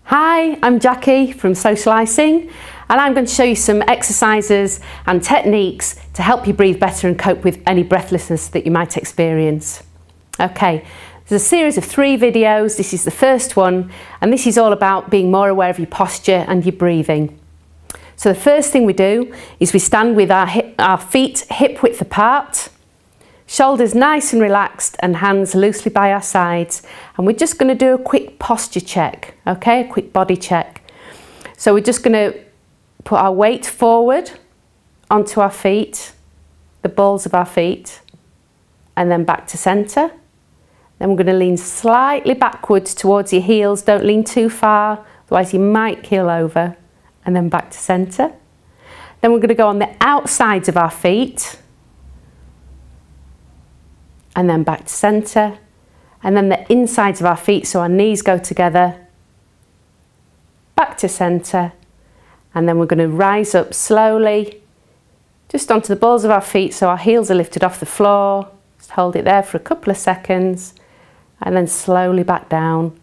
Hi, I'm Jackie from Socialising, and I'm going to show you some exercises and techniques to help you breathe better and cope with any breathlessness that you might experience. Okay, there's a series of 3 videos. This is the first one, and this is all about being more aware of your posture and your breathing. So the first thing we do is we stand with our feet hip width apart, shoulders nice and relaxed and hands loosely by our sides, and we're just going to do a quick posture check, okay, a quick body check. So we're just going to put our weight forward onto our feet, the balls of our feet, and then back to centre. Then we're going to lean slightly backwards towards your heels, don't lean too far, otherwise you might keel over, and then back to centre. Then we're going to go on the outsides of our feet, and then back to centre, and then the insides of our feet, so our knees go together, back to centre, and then we're going to rise up slowly, just onto the balls of our feet, so our heels are lifted off the floor. Just hold it there for a couple of seconds, and then slowly back down.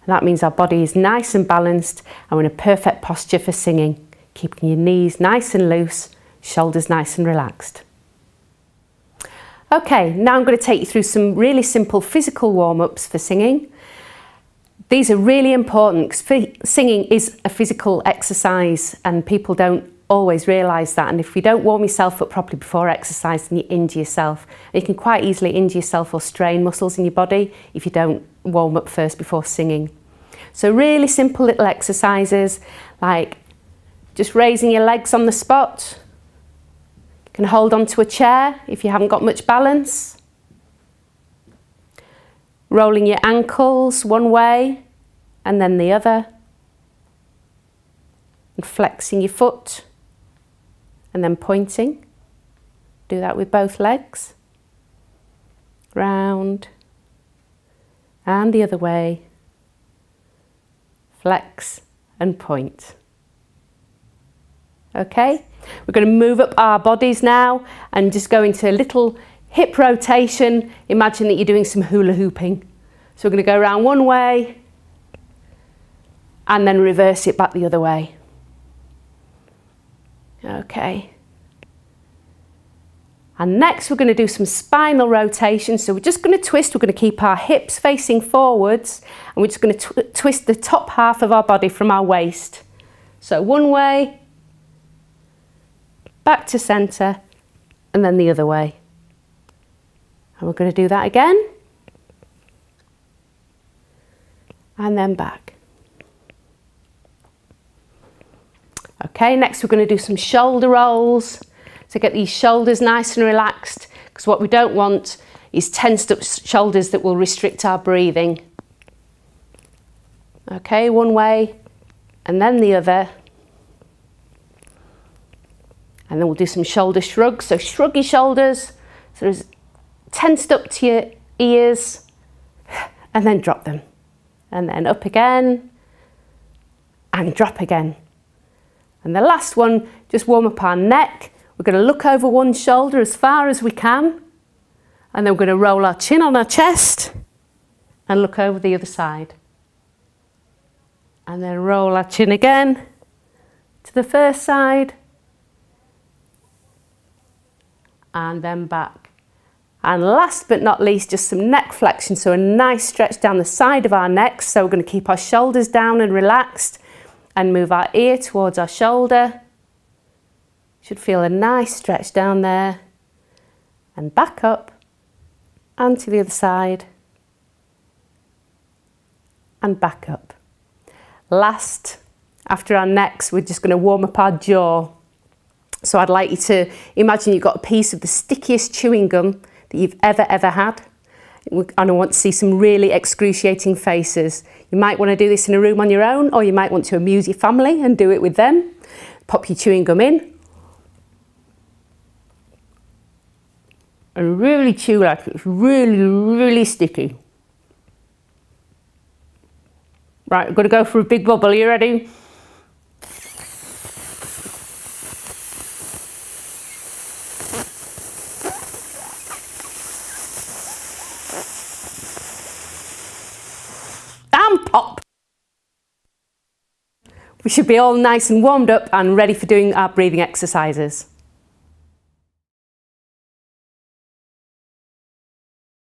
And that means our body is nice and balanced, and we're in a perfect posture for singing, keeping your knees nice and loose, shoulders nice and relaxed. Okay, now I'm going to take you through some really simple physical warm-ups for singing. These are really important because singing is a physical exercise and people don't always realise that, and if you don't warm yourself up properly before exercise, then you injure yourself. And you can quite easily injure yourself or strain muscles in your body if you don't warm up first before singing. So really simple little exercises like just raising your legs on the spot. You can hold onto a chair if you haven't got much balance. Rolling your ankles one way and then the other. And flexing your foot and then pointing. Do that with both legs. Round and the other way. Flex and point. Okay, we're going to move up our bodies now and just go into a little hip rotation. Imagine that you're doing some hula hooping. So we're going to go around one way and then reverse it back the other way. Okay. And next we're going to do some spinal rotation. So we're just going to twist. We're going to keep our hips facing forwards, and we're just going to twist the top half of our body from our waist. So one way, back to centre, and then the other way. And we're going to do that again. And then back. Okay, next we're going to do some shoulder rolls. So get these shoulders nice and relaxed, because what we don't want is tensed up shoulders that will restrict our breathing. Okay, one way and then the other. And then we'll do some shoulder shrugs. So shrug your shoulders, so there's tensed up to your ears, and then drop them. And then up again, and drop again. And the last one, just warm up our neck. We're going to look over one shoulder as far as we can, and then we're going to roll our chin on our chest, and look over the other side. And then roll our chin again to the first side, and then back. And last but not least, just some neck flexion, so a nice stretch down the side of our necks. So we're going to keep our shoulders down and relaxed and move our ear towards our shoulder. Should feel a nice stretch down there, and back up and to the other side and back up. Last, after our necks, we're just going to warm up our jaw. So I'd like you to imagine you've got a piece of the stickiest chewing gum that you've ever had. And I want to see some really excruciating faces. You might want to do this in a room on your own, or you might want to amuse your family and do it with them. Pop your chewing gum in. And really chew like it's really, really sticky. Right, we're going to go for a big bubble. Are you ready? And pop. We should be all nice and warmed up and ready for doing our breathing exercises.